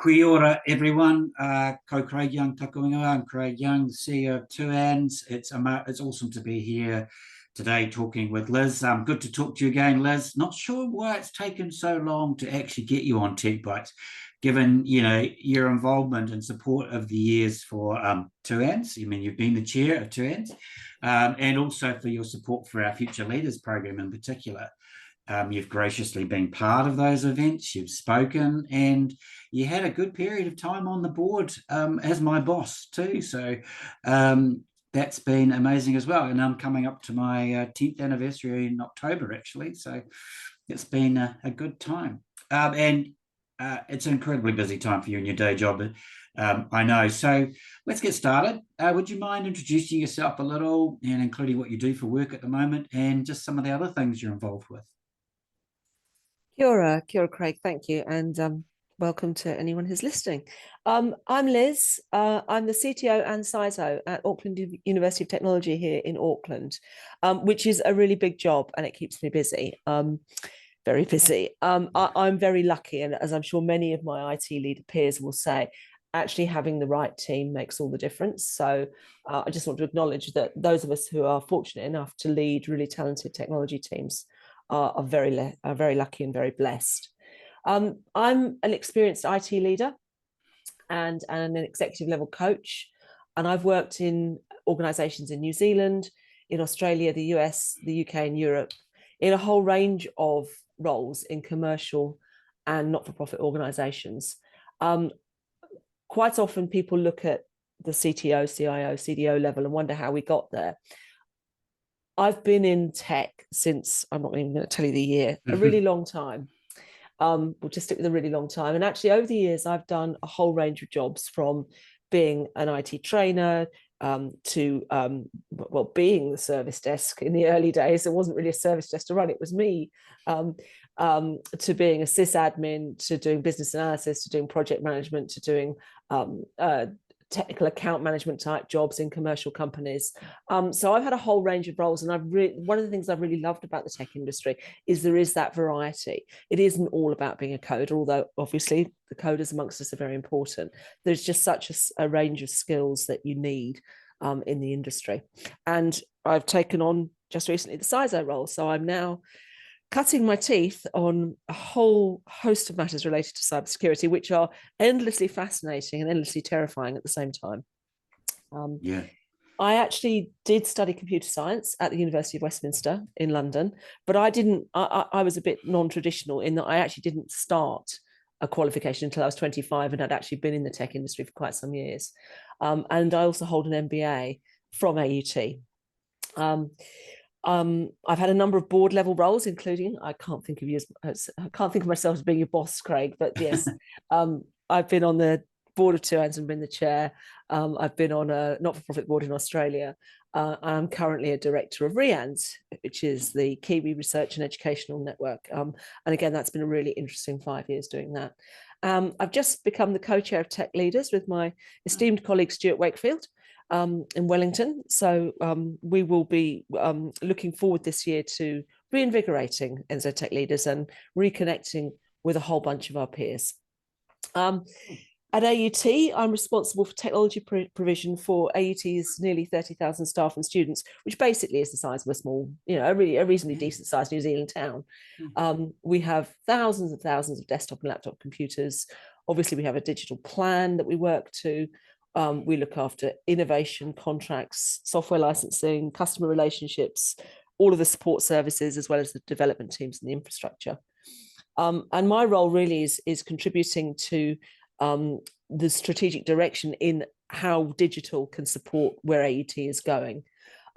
Kia ora, everyone. Ko Craig Young Takuinga. I'm Craig Young, the CEO of Two Hands. It's awesome to be here today talking with Liz. Good to talk to you again, Liz. Not sure why it's taken so long to actually get you on techbytes, given your involvement and support of the years for Two Hands. I mean, you've been the chair of Two Hands, and also for your support for our Future Leaders program in particular. You've graciously been part of those events, you've spoken, and you had a good period of time on the board as my boss too. So that's been amazing as well. And I'm coming up to my 10th anniversary in October, actually. So it's been a good time. And it's an incredibly busy time for you in your day job, I know. So let's get started. Would you mind introducing yourself a little and including what you do for work at the moment and just some of the other things you're involved with? Kia ora, Craig, thank you, and welcome to anyone who's listening. I'm Liz. I'm the CTO and CISO at Auckland University of Technology here in Auckland, which is a really big job and it keeps me busy, very busy. I'm very lucky, and as I'm sure many of my IT leader peers will say, actually having the right team makes all the difference. So I just want to acknowledge that those of us who are fortunate enough to lead really talented technology teams are very lucky and very blessed. I'm an experienced IT leader and an executive level coach, and I've worked in organisations in New Zealand, in Australia, the US, the UK and Europe, in a whole range of roles in commercial and not-for-profit organisations. Quite often people look at the CTO, CIO, CDO level and wonder how we got there. I've been in tech since, I'm not even going to tell you the year, a really long time. We'll just stick with a really long time. And actually over the years, I've done a whole range of jobs, from being an IT trainer to, being the service desk in the early days. There wasn't really a service desk to run, it was me, to being a sysadmin, to doing business analysis, to doing project management, to doing technical account management type jobs in commercial companies. So I've had a whole range of roles, and one of the things I've really loved about the tech industry is there is that variety. It isn't all about being a coder, although obviously the coders amongst us are very important. There's just such a range of skills that you need in the industry. And I've taken on just recently the CISO role. So I'm now cutting my teeth on a whole host of matters related to cybersecurity, which are endlessly fascinating and endlessly terrifying at the same time. I actually did study computer science at the University of Westminster in London, but I was a bit non-traditional in that I actually didn't start a qualification until I was 25 and had actually been in the tech industry for quite some years. And I also hold an MBA from AUT. I've had a number of board level roles, including, I can't think of myself as being your boss, Craig, but yes, I've been on the board of Two Hands and been the chair. I've been on a not-for-profit board in Australia. I'm currently a director of REANZ, which is the Kiwi Research and Educational Network. And again, that's been a really interesting 5 years doing that. I've just become the co-chair of Tech Leaders with my esteemed colleague, Stuart Wakefield, in Wellington. So we will be looking forward this year to reinvigorating Enzo Tech Leaders and reconnecting with a whole bunch of our peers. At AUT, I'm responsible for technology provision for AUT's nearly 30,000 staff and students, which basically is the size of a small, a reasonably decent sized New Zealand town. We have thousands and thousands of desktop and laptop computers. Obviously, we have a digital plan that we work to. We look after innovation, contracts, software licensing, customer relationships, all of the support services, as well as the development teams and the infrastructure. And my role really is contributing to the strategic direction in how digital can support where AUT is going,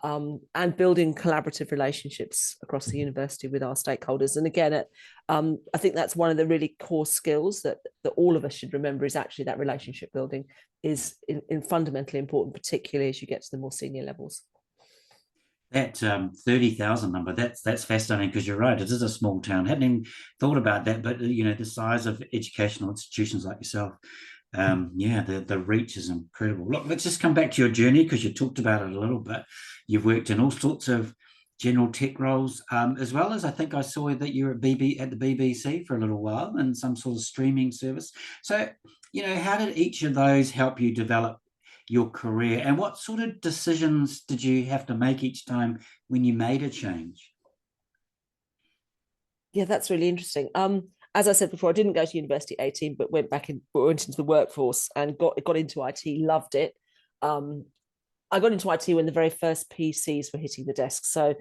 and building collaborative relationships across the university with our stakeholders. And again, I think that's one of the really core skills that all of us should remember, is actually that relationship building is fundamentally important, particularly as you get to the more senior levels. That 30,000 number, that's fascinating, because you're right, it is a small town. Hadn't even thought about that, but the size of educational institutions like yourself, the reach is incredible. Look, let's just come back to your journey, because you talked about it a little bit. You've worked in all sorts of general tech roles, as well as, I think I saw that you were at the BBC for a little while in some sort of streaming service. So how did each of those help you develop your career, and what sort of decisions did you have to make each time when you made a change? Yeah, that's really interesting. As I said before, I didn't go to university at 18, but went into the workforce and got into IT, loved it. I got into IT when the very first PCs were hitting the desk. So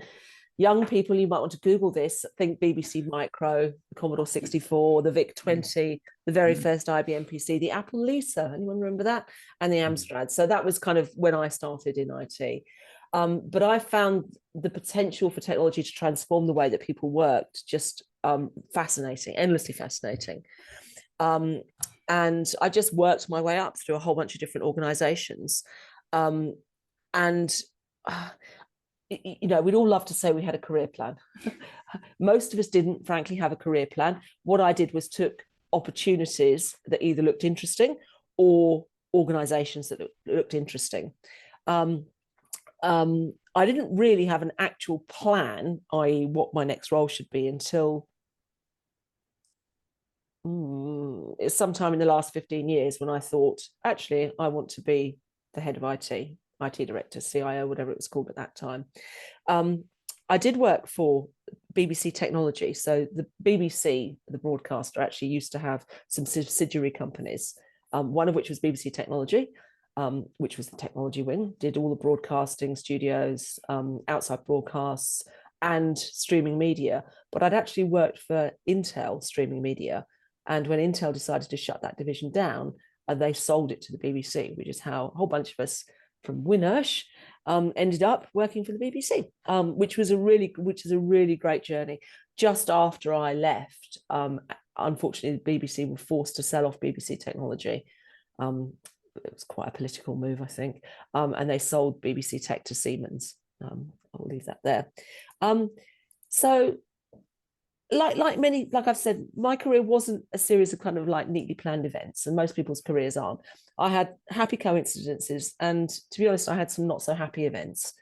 young people, you might want to Google this. Think BBC Micro, the Commodore 64, the VIC-20, the very first IBM PC, the Apple Lisa. Anyone remember that? And the Amstrad. So that was kind of when I started in IT. But I found the potential for technology to transform the way that people worked just fascinating, endlessly fascinating. And I just worked my way up through a whole bunch of different organizations. And we'd all love to say we had a career plan. Most of us didn't, frankly, have a career plan. What I did was took opportunities that either looked interesting or organizations that looked interesting. I didn't really have an actual plan, i.e. what my next role should be, until sometime in the last 15 years, when I thought, actually, I want to be the head of IT director, CIO, whatever it was called at that time. I did work for BBC Technology. So the BBC, the broadcaster, actually used to have some subsidiary companies, one of which was BBC Technology, which was the technology wing, did all the broadcasting studios, outside broadcasts, and streaming media. But I'd actually worked for Intel Streaming Media. And when Intel decided to shut that division down, they sold it to the BBC, which is how a whole bunch of us from Winnersh ended up working for the BBC, which is a really great journey. Just after I left, unfortunately, the BBC were forced to sell off BBC Technology. It was quite a political move, I think, and they sold BBC Tech to Siemens. I'll leave that there. So, like I've said, my career wasn't a series of kind of like neatly planned events, and most people's careers aren't. I had happy coincidences, and to be honest, I had some not so happy events.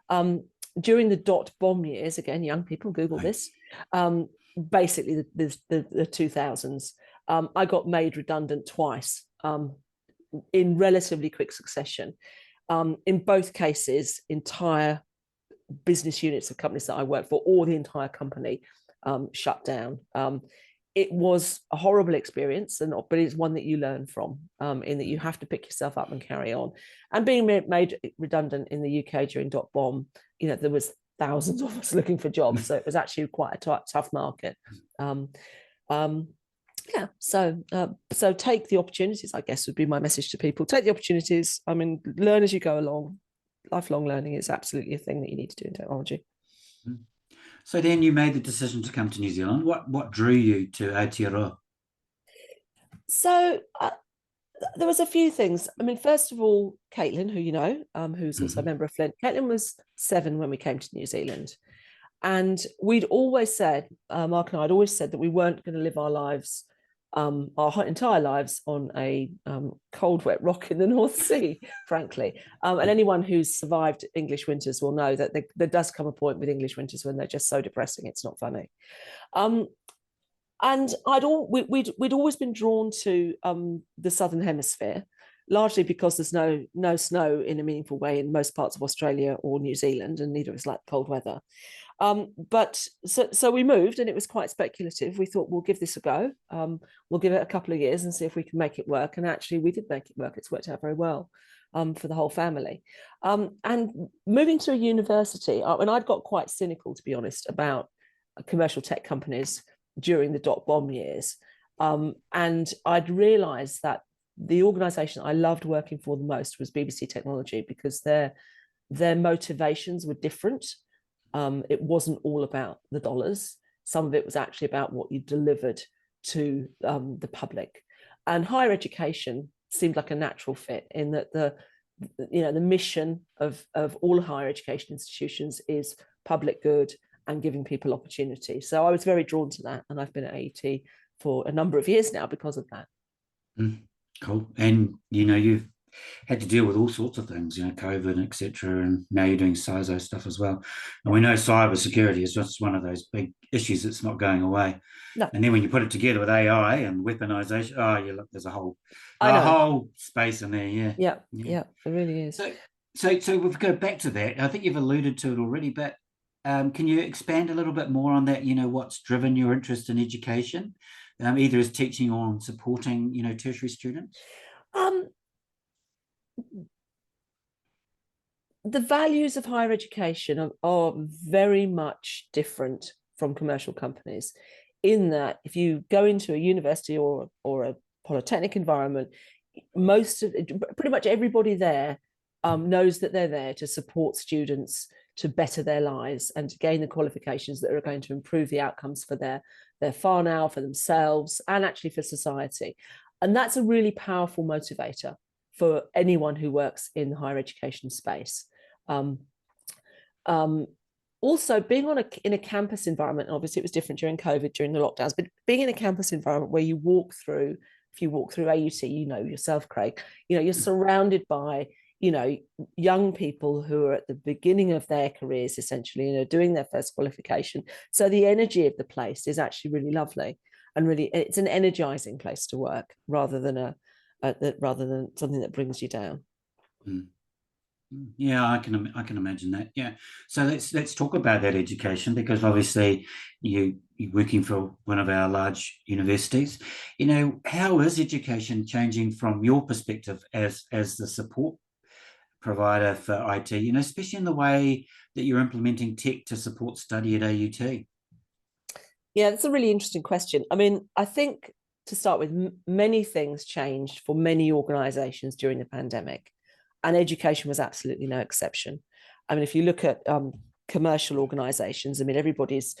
During the dot bomb years, again, young people, Google this. Basically, the 2000s, I got made redundant twice. In relatively quick succession. In both cases, entire business units of companies that I worked for, or the entire company, shut down. It was a horrible experience, but it's one that you learn from, in that you have to pick yourself up and carry on. And being made redundant in the UK during dot bomb, there was thousands of us looking for jobs, so it was actually quite a tough market. Yeah, so take the opportunities, I guess, would be my message to people. Take the opportunities. I mean, learn as you go along. Lifelong learning is absolutely a thing that you need to do in technology. So then you made the decision to come to New Zealand. What drew you to Aotearoa? So there was a few things. I mean, first of all, Caitlin, who you know, who's also a member of Flint. Caitlin was 7 when we came to New Zealand. And we'd always said, Mark and I had always said that we weren't going to live our lives, our entire lives, on a cold, wet rock in the North Sea, frankly. And anyone who's survived English winters will know that there does come a point with English winters when they're just so depressing, it's not funny. And we'd always been drawn to the Southern Hemisphere, largely because there's no snow in a meaningful way in most parts of Australia or New Zealand, and neither of us like cold weather. But so we moved, and it was quite speculative. We thought, we'll give this a go. We'll give it a couple of years and see if we can make it work. And actually, we did make it work. It's worked out very well for the whole family. And moving to a university, and I'd got quite cynical, to be honest, about commercial tech companies during the dot bomb years. And I'd realised that the organisation I loved working for the most was BBC Technology, because their motivations were different. It wasn't all about the dollars. Some of it was actually about what you delivered to the public. And higher education seemed like a natural fit, in that the mission of all higher education institutions is public good and giving people opportunity. So I was very drawn to that, and I've been at AET for a number of years now because of that. Cool. And you've had to deal with all sorts of things, COVID, etc. And now you're doing CISO stuff as well. And we know cyber security is just one of those big issues that's not going away. No, And then when you put it together with AI and weaponization, look, there's a whole I know. space in there. Yeah, Yeah, it really is. So if we go back to that, I think you've alluded to it already, but can you expand a little bit more on that? What's driven your interest in education, either as teaching or supporting, tertiary students? Um, the values of higher education are very much different from commercial companies, in that if you go into a university or a polytechnic environment, pretty much everybody there knows that they're there to support students to better their lives and to gain the qualifications that are going to improve the outcomes for their whānau, for themselves, and actually for society. And that's a really powerful motivator for anyone who works in the higher education space. Also, being in a campus environment, obviously it was different during COVID, during the lockdowns, but being in a campus environment where if you walk through AUT, yourself, Craig, you're surrounded by, young people who are at the beginning of their careers, essentially, doing their first qualification. So the energy of the place is actually really lovely, and really, it's an energizing place to work rather than something that brings you down. Mm. Yeah, I can imagine that. Yeah. So let's talk about that education, because obviously you're working for one of our large universities. How is education changing from your perspective as the support provider for IT, especially in the way that you're implementing tech to support study at AUT? Yeah, that's a really interesting question. I mean, I think to start with, many things changed for many organizations during the pandemic, and education was absolutely no exception. I mean, if you look at commercial organizations, I mean, everybody's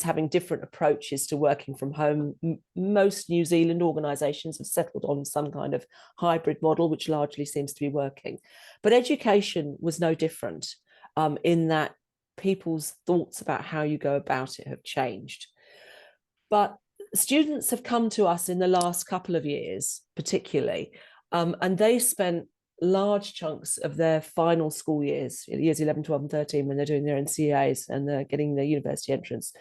having different approaches to working from home. Most New Zealand organizations have settled on some kind of hybrid model, which largely seems to be working. But education was no different, in that people's thoughts about how you go about it have changed. But students have come to us in the last couple of years, particularly, and they spent large chunks of their final school years 11, 12 and 13, when they're doing their NCEAs and they're getting their university entrance,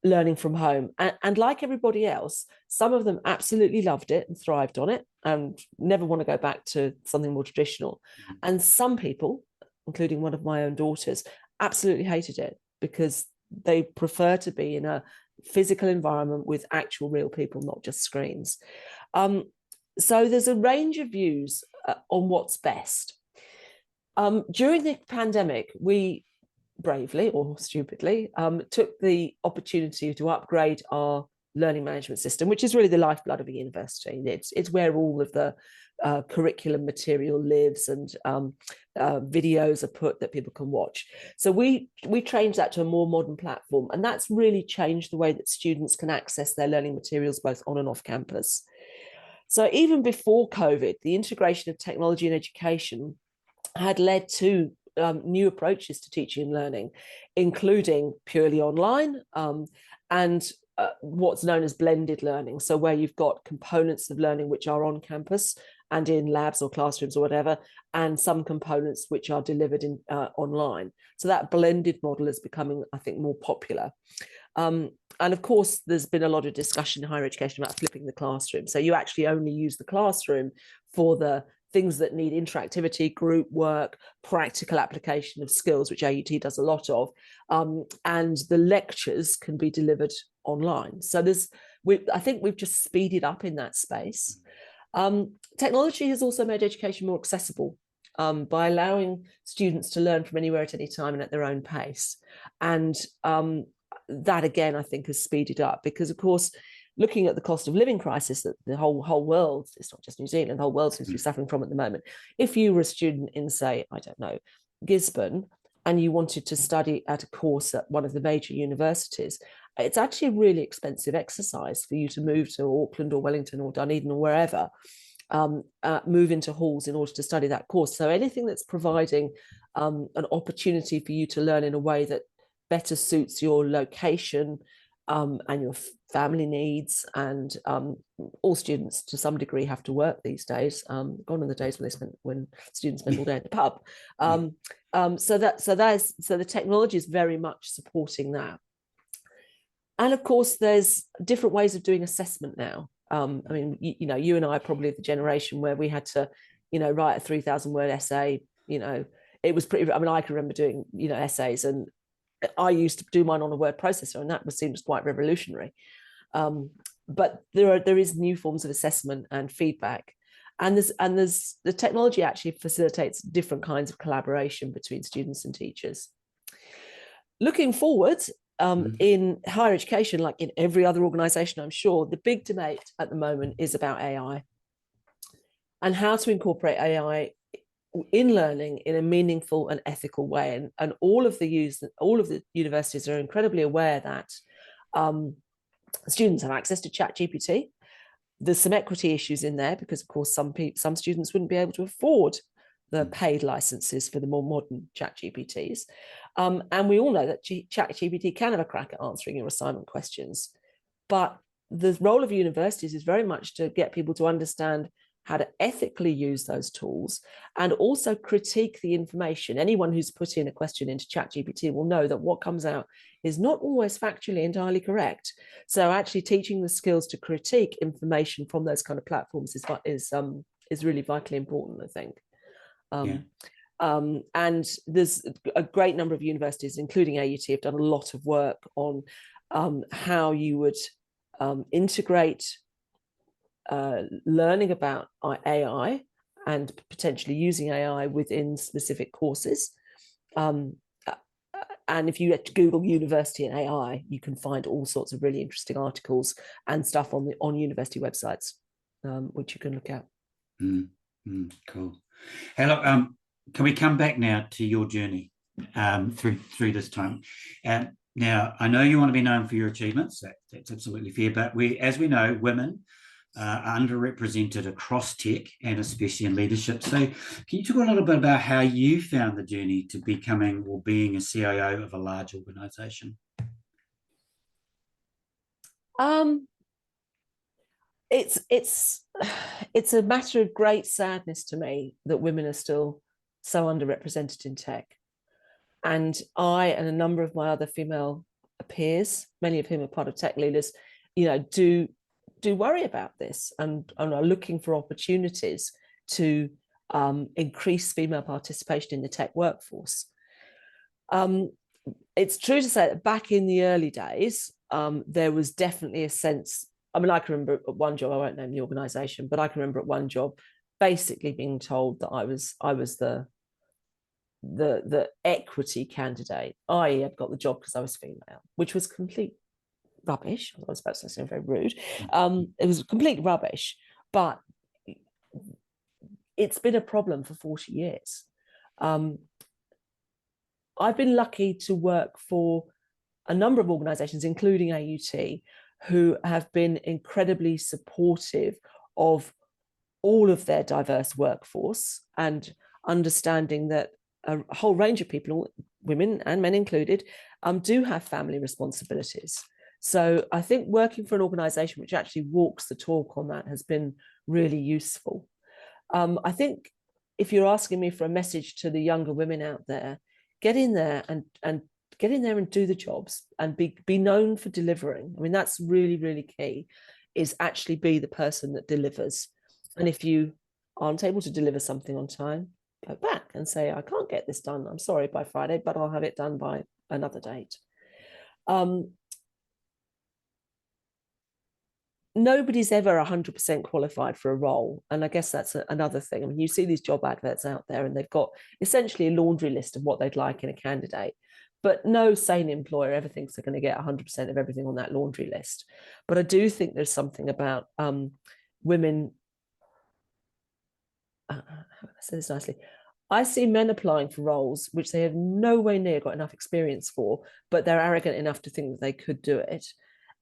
learning from home. And like everybody else, some of them absolutely loved it and thrived on it and never want to go back to something more traditional. And some people, including one of my own daughters, absolutely hated it because they prefer to be in a physical environment with actual real people, not just screens. So there's a range of views on what's best. During the pandemic, we bravely or stupidly took the opportunity to upgrade our learning management system, which is really the lifeblood of a university. It's where all of the curriculum material lives, and videos are put that people can watch. So we changed that to a more modern platform, and that's really changed the way that students can access their learning materials both on and off campus. So even before COVID, the integration of technology in education had led to new approaches to teaching and learning, including purely online and what's known as blended learning. So where you've got components of learning which are on campus and in labs or classrooms or whatever, and some components which are delivered in online. So that blended model is becoming, I think, more popular. And of course, there's been a lot of discussion in higher education about flipping the classroom. So you actually only use the classroom for the things that need interactivity, group work, practical application of skills, which AUT does a lot of, and the lectures can be delivered online. So I think we've just speeded up in that space. Technology has also made education more accessible by allowing students to learn from anywhere at any time and at their own pace. And that, again, I think has speeded up because, of course, looking at the cost of living crisis that the whole world, it's not just New Zealand, the whole world seems to be suffering from at the moment. If you were a student in, say, I don't know, Gisborne, and you wanted to study at a course at one of the major universities, it's actually a really expensive exercise for you to move to Auckland or Wellington or Dunedin or wherever, move into halls in order to study that course. So anything that's providing an opportunity for you to learn in a way that better suits your location and family needs, and all students to some degree have to work these days. Gone are the days when students spend all day at the pub. So the technology is very much supporting that. And of course, there's different ways of doing assessment now. I mean, you and I are probably the generation where we had to, write a 3,000-word essay. It was pretty. I mean, I can remember doing, essays, and I used to do mine on a word processor, and that seems quite revolutionary. But there is new forms of assessment and feedback, and there's the technology actually facilitates different kinds of collaboration between students and teachers. Looking forward, in higher education, like in every other organization, I'm sure, the big debate at the moment is about AI and how to incorporate AI in learning in a meaningful and ethical way. And all of the universities are incredibly aware that students have access to ChatGPT. There's some equity issues in there because, of course, some students wouldn't be able to afford the paid licenses for the more modern ChatGPTs. And we all know that ChatGPT can have a crack at answering your assignment questions. But the role of universities is very much to get people to understand how to ethically use those tools and also critique the information. Anyone who's put in a question into ChatGPT will know that what comes out is not always factually entirely correct. So actually teaching the skills to critique information from those kind of platforms is really vitally important, I think. And there's a great number of universities, including AUT, have done a lot of work on how you would integrate learning about AI and potentially using AI within specific courses. And if you Google university and AI, you can find all sorts of really interesting articles and stuff on university websites, which you can look at. Cool. Hey, look, can we come back now to your journey through this time? Now, I know you want to be known for your achievements. That's absolutely fair. But as we know, women are underrepresented across tech and especially in leadership. So can you talk a little bit about how you found the journey to becoming or being a CIO of a large organization? It's a matter of great sadness to me that women are still so underrepresented in tech. And I and a number of my other female peers, many of whom are part of tech leaders, do worry about this and are looking for opportunities to increase female participation in the tech workforce. It's true to say that back in the early days, there was definitely a sense. I mean, I can remember at one job, I won't name the organization, but I can remember at one job basically being told that I was the equity candidate, i.e. I'd got the job because I was female, which was complete rubbish. I was about to say something very rude. It was complete rubbish, but it's been a problem for 40 years. I've been lucky to work for a number of organizations, including AUT, who have been incredibly supportive of all of their diverse workforce and understanding that a whole range of people, women and men included, do have family responsibilities. So I think working for an organization which actually walks the talk on that has been really useful. I think if you're asking me for a message to the younger women out there, get in there and get in there and do the jobs and be known for delivering. I mean, that's really, really key, is actually be the person that delivers. And if you aren't able to deliver something on time, go back and say, I can't get this done, I'm sorry, by Friday, but I'll have it done by another date. Nobody's ever 100% qualified for a role. And I guess that's another thing. I mean, you see these job adverts out there and they've got essentially a laundry list of what they'd like in a candidate. But no sane employer ever thinks they're going to get 100% of everything on that laundry list. But I do think there's something about women. How do I say this nicely? I see men applying for roles which they have nowhere near got enough experience for, but they're arrogant enough to think that they could do it.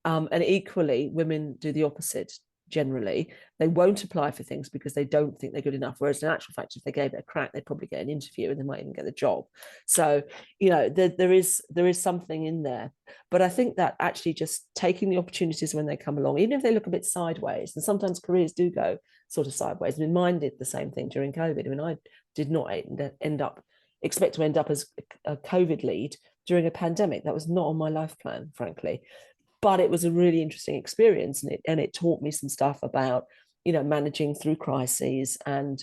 And equally, women do the opposite. generally. They won't apply for things because they don't think they're good enough. Whereas in actual fact, if they gave it a crack, they'd probably get an interview and they might even get the job. So, there is something in there. But I think that actually just taking the opportunities when they come along, even if they look a bit sideways, and sometimes careers do go sort of sideways. I mean, mine did the same thing during COVID. I mean, I did not expect to end up as a COVID lead during a pandemic. That was not on my life plan, frankly. But it was a really interesting experience, and it taught me some stuff about, managing through crises and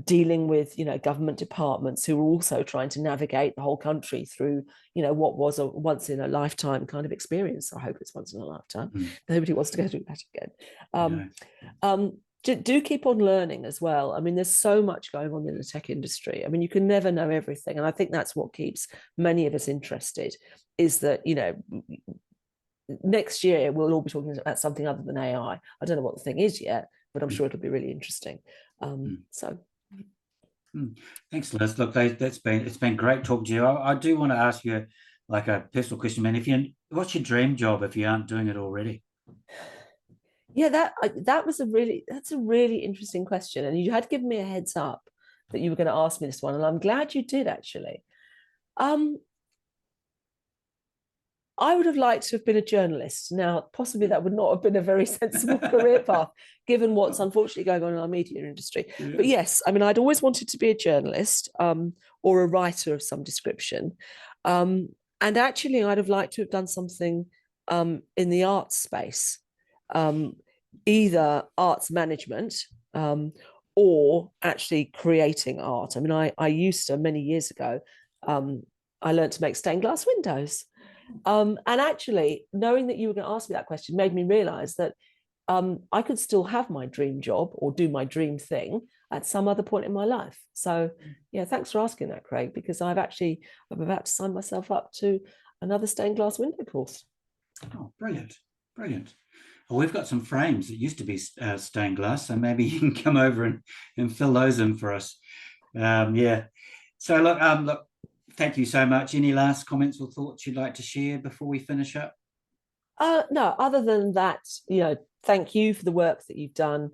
dealing with, government departments who were also trying to navigate the whole country through, what was a once in a lifetime kind of experience. I hope it's once in a lifetime. Nobody wants to go through that again. No. Do keep on learning as well. I mean, there's so much going on in the tech industry. I mean, you can never know everything. And I think that's what keeps many of us interested, is that, next year we'll all be talking about something other than AI. I don't know what the thing is yet, but I'm sure it'll be really interesting. Thanks, Liz. Look, it's been great talking to you. I do want to ask you like a personal question, man. What's your dream job if you aren't doing it already? Yeah, that's a really interesting question, and you had given me a heads up that you were going to ask me this one, and I'm glad you did, actually. I would have liked to have been a journalist. Now, possibly that would not have been a very sensible career path, given what's unfortunately going on in our media industry. Yeah. But yes, I mean, I'd always wanted to be a journalist or a writer of some description. And actually, I'd have liked to have done something in the arts space. Either arts management or actually creating art. I mean, I used to, many years ago, I learned to make stained glass windows. And actually, knowing that you were going to ask me that question made me realize that I could still have my dream job or do my dream thing at some other point in my life. So yeah, thanks for asking that, Craig, because I'm about to sign myself up to another stained glass window course. Oh, brilliant. Well, we've got some frames that used to be stained glass, so maybe you can come over and fill those in for us. Yeah. So look, thank you so much. Any last comments or thoughts you'd like to share before we finish up? No, other than that, thank you for the work that you've done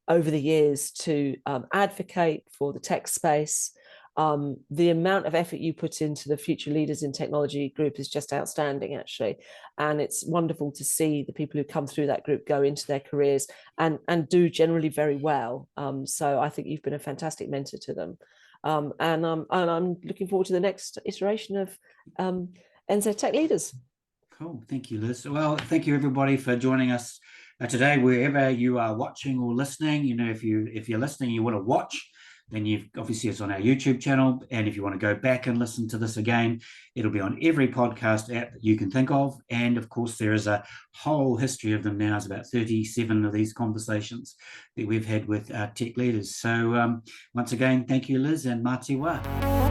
over the years to advocate for the tech space. The amount of effort you put into the Future Leaders in Technology group is just outstanding, actually. And it's wonderful to see the people who come through that group go into their careers and do generally very well. So I think you've been a fantastic mentor to them. And I'm looking forward to the next iteration of NZ Tech Leaders. Cool. Thank you, Liz. Well, thank you, everybody, for joining us today, wherever you are watching or listening. If you're listening, you want to watch, then obviously it's on our YouTube channel. And if you want to go back and listen to this again, it'll be on every podcast app that you can think of. And of course, there is a whole history of them now. It's about 37 of these conversations that we've had with tech leaders. So once again, thank you, Liz, and mā te wā.